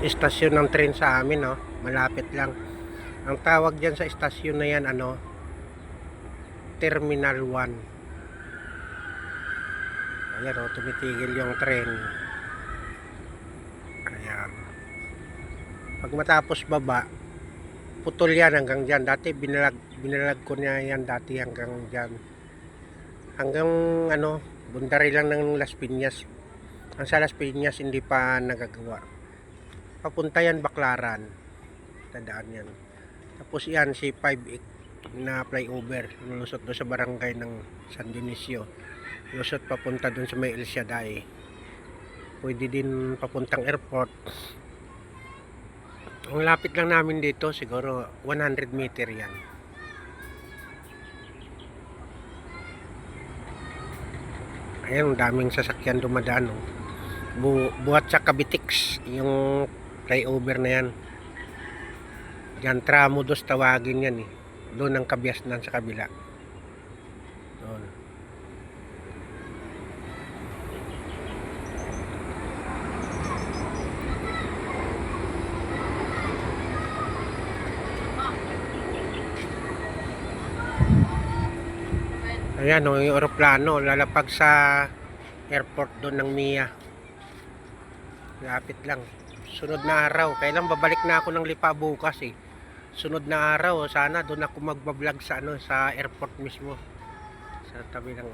Istasyon ng tren sa amin, no? Malapit lang. Ang tawag diyan sa istasyon na yan, Terminal 1. Ayan, tumitigil yung tren. Ayan. Pag matapos baba, putol yan hanggang dyan. Dati binalag ko niya yan dati hanggang dyan. Hanggang Bundari lang ng Las Piñas. Ang sa Las Piñas hindi pa nagagawa. Papunta yan Baclaran. Tandaan yan. Tapos yan si 5 na flyover. Lulusot doon sa barangay ng San Dionisio. Lusot papunta doon sa may El Shaddai. Pwede din papuntang airport. Ang lapit lang namin dito, siguro 100 meter yan. Ayan, daming sasakyan dumadaan. Buhat sa Cavitex, yung flyover na yan. Diyan, tramo dos tawagin yan eh. Doon ang kabiasnan sa kabila. Doon. Ayan, yung aeroplano lalapag sa airport doon ng Mia. Lapit lang. Sunod na araw. Kailan babalik na ako ng Lipa bukas eh. Sunod na araw, sana doon ako magbablog sa sa airport mismo. Sa tabi ng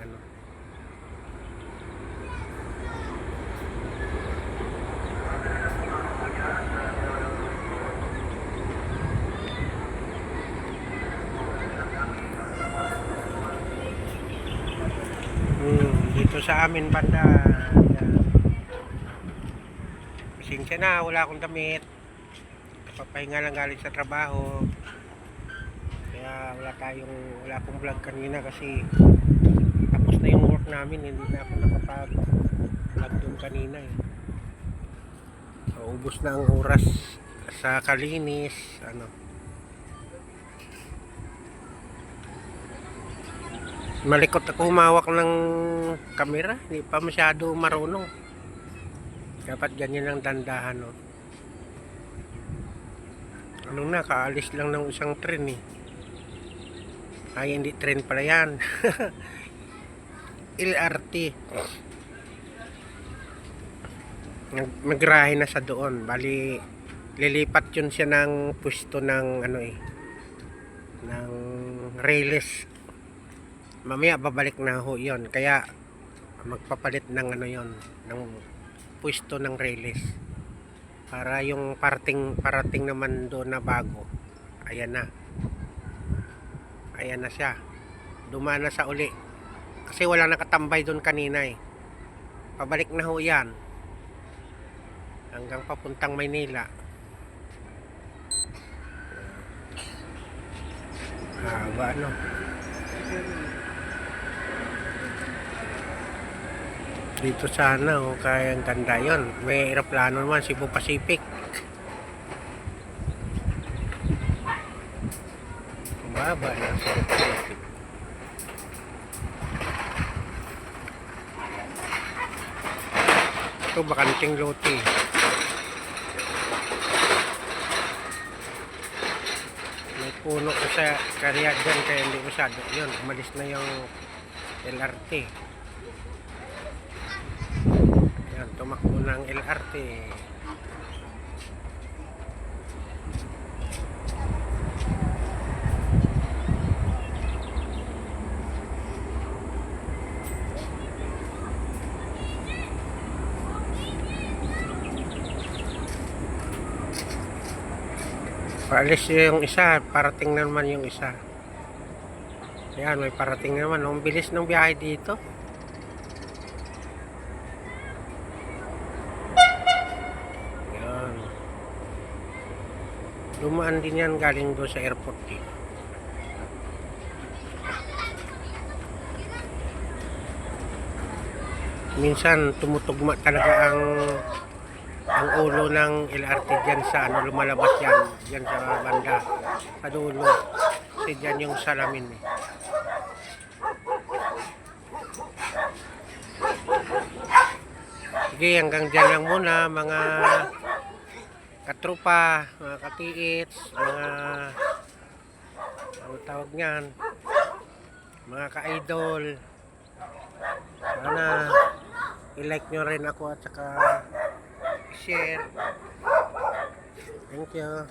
dito sa amin banda. Pasensya na, wala akong damit. Papahinga lang galing sa trabaho. Kaya wala akong vlog kanina kasi tapos na yung work namin, hindi na ako nakapag-vlog doon kanina eh. So, ubos na ang oras sa kalinis, malikot ako humawak ng camera, hindi pa masyado marunong. Dapat ganyan lang dandahan, no? Kaalis lang ng isang tren eh. Ay, hindi tren pala yan. LRT. Magrahe na sa doon. Bali, lilipat yun siya ng pwesto ng ng railes. Mamaya babalik na ho yun. Kaya magpapalit ng ng pwesto ng railes. Para yung parating naman doon na bago. Ayan na. Ayan na siya. Dumana sa uli. Kasi wala nakatambay doon kanina eh. Pabalik na ho yan. Hanggang papuntang Maynila. Dito sana kaya ang ganda yun. May aeroplano naman, Cebu Pacific. Baba na Cebu Pacific. Ito bakanting lote. May puno ko sa karya dyan kaya hindi masyado yun. Umalis na yung LRT. Ayan, tumakbo ng LRT. Paalis yung isa, parating naman yung isa. Ayan, may parating naman. Ang bilis ng biyahe dito. Ayan. Dumaan din yan galing doon sa airport eh. Minsan tumutugma talaga ang ulo ng LRT dyan sa lumalabas yan sa banda sa dulo kasi dyan yung salamin eh. Sige, hanggang dyan lang muna mga katropa, mga katiits, mga ano tawag niyan, mga ka-idol. Sana i-like nyo rin ako at saka share. Thank you.